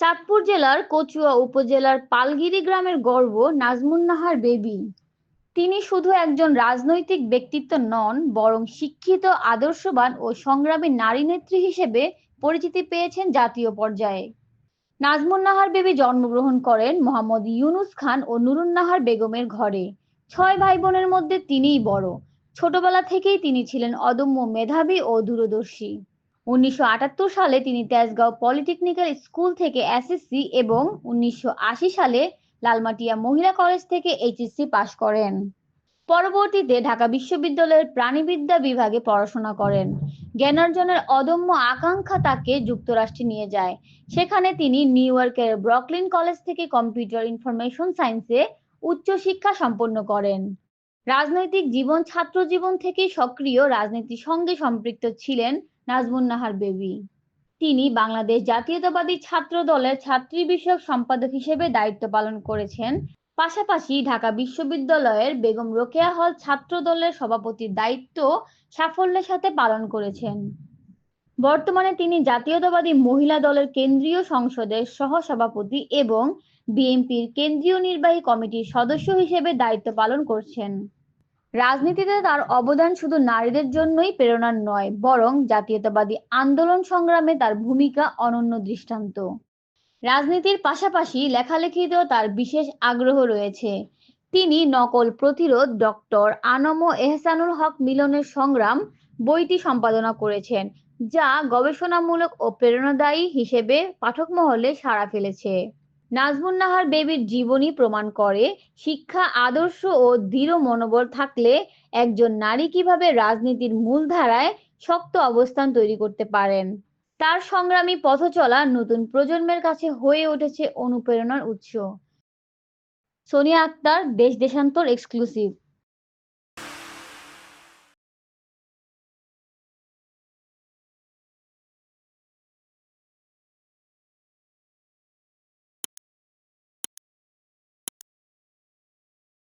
চাঁদপুর জেলার কচুয়া উপজেলার পালগিরি গ্রামের গর্ব নাজমুন নাহার বেবী। তিনি শুধু একজন রাজনৈতিক ব্যক্তিত্ব নন, বরং শিক্ষিত, আদর্শবান ও সংগ্রামী নারী নেত্রী হিসেবে পরিচিতি পেয়েছেন জাতীয় পর্যায়ে। নাজমুন নাহার বেবী জন্মগ্রহণ করেন মোহাম্মদ ইউনুস খান ও নুরুন নাহার বেগমের ঘরে। ৬ ভাই-বোনের মধ্যে তিনিই বড়। ছোটবেলা থেকেই তিনি ছিলেন অদম্য মেধাবী ও দূরদর্শী। ১৯৭৮ সালে তিনি তেজগাঁও পলিটেকনিক্যাল স্কুল থেকে এসএসসি এবং ১৯৮০ সালে লালমাটিয়া মহিলা কলেজ থেকে এইচএসসি পাশ করেন। পরবর্তীতে ঢাকা বিশ্ববিদ্যালয়ের প্রাণিবিদ্যা বিভাগে পড়াশোনা করেন। জ্ঞানার্জনের অদম্য আকাঙ্ক্ষা তাকে যুক্তরাষ্ট্রে নিয়ে যায়। সেখানে তিনি নিউ ইয়র্কের ব্রুকলিন কলেজ থেকে কম্পিউটার ইনফরমেশন সায়েন্সে উচ্চশিক্ষা সম্পন্ন করেন। রাজনৈতিক জীবন ছাত্র জীবন থেকেই সক্রিয় রাজনীতির সঙ্গে সম্পৃক্ত ছিলেন নাজমুন নাহার বেবী। তিনি বাংলাদেশ জাতীয়তাবাদী ছাত্র দলের ছাত্রী বিষয়ক সম্পাদক হিসেবে দায়িত্ব পালন করেছেন। পাশাপাশি ঢাকা বিশ্ববিদ্যালয়ের বেগম রোকেয়া হল ছাত্র দলের সভাপতির দায়িত্ব সাফল্যের সাথে পালন করেছেন। বর্তমানে তিনি জাতীয়তাবাদী মহিলা দলের কেন্দ্রীয় সংসদের সহ-সভাপতি এবং বিএনপির কেন্দ্রীয় নির্বাহী কমিটির সদস্য হিসেবে দায়িত্ব পালন করছেন। রাজনীতিতে তার অবদান শুধু নারীদের জন্যই প্রেরণার নয়, বরং জাতীয়তাবাদী আন্দোলন সংগ্রামে তার ভূমিকা অনন্য দৃষ্টান্ত। রাজনীতির পাশাপাশি লেখালেখিতেও তার বিশেষ আগ্রহ রয়েছে। তিনি নকল প্রতিরোধ, ডক্টর আনম ও এহসানুল হক মিলনের সংগ্রাম বইটি সম্পাদনা করেছেন, যা গবেষণামূলক ও প্রেরণাদায়ী হিসেবে পাঠক মহলে সাড়া ফেলেছে। নাজমুন নাহার বেবীর জীবনী প্রমাণ করে, শিক্ষা, আদর্শ ও দৃঢ় মনোবল থাকলে একজন নারী কিভাবে রাজনীতির মূলধারায় শক্ত অবস্থান তৈরি করতে পারেন। তার সংগ্রামী পথচলা নতুন প্রজন্মের কাছে হয়ে উঠেছে অনুপ্রেরণার উৎস। সোনিয়া আক্তার, দেশ দেশান্তর এক্সক্লুসিভ।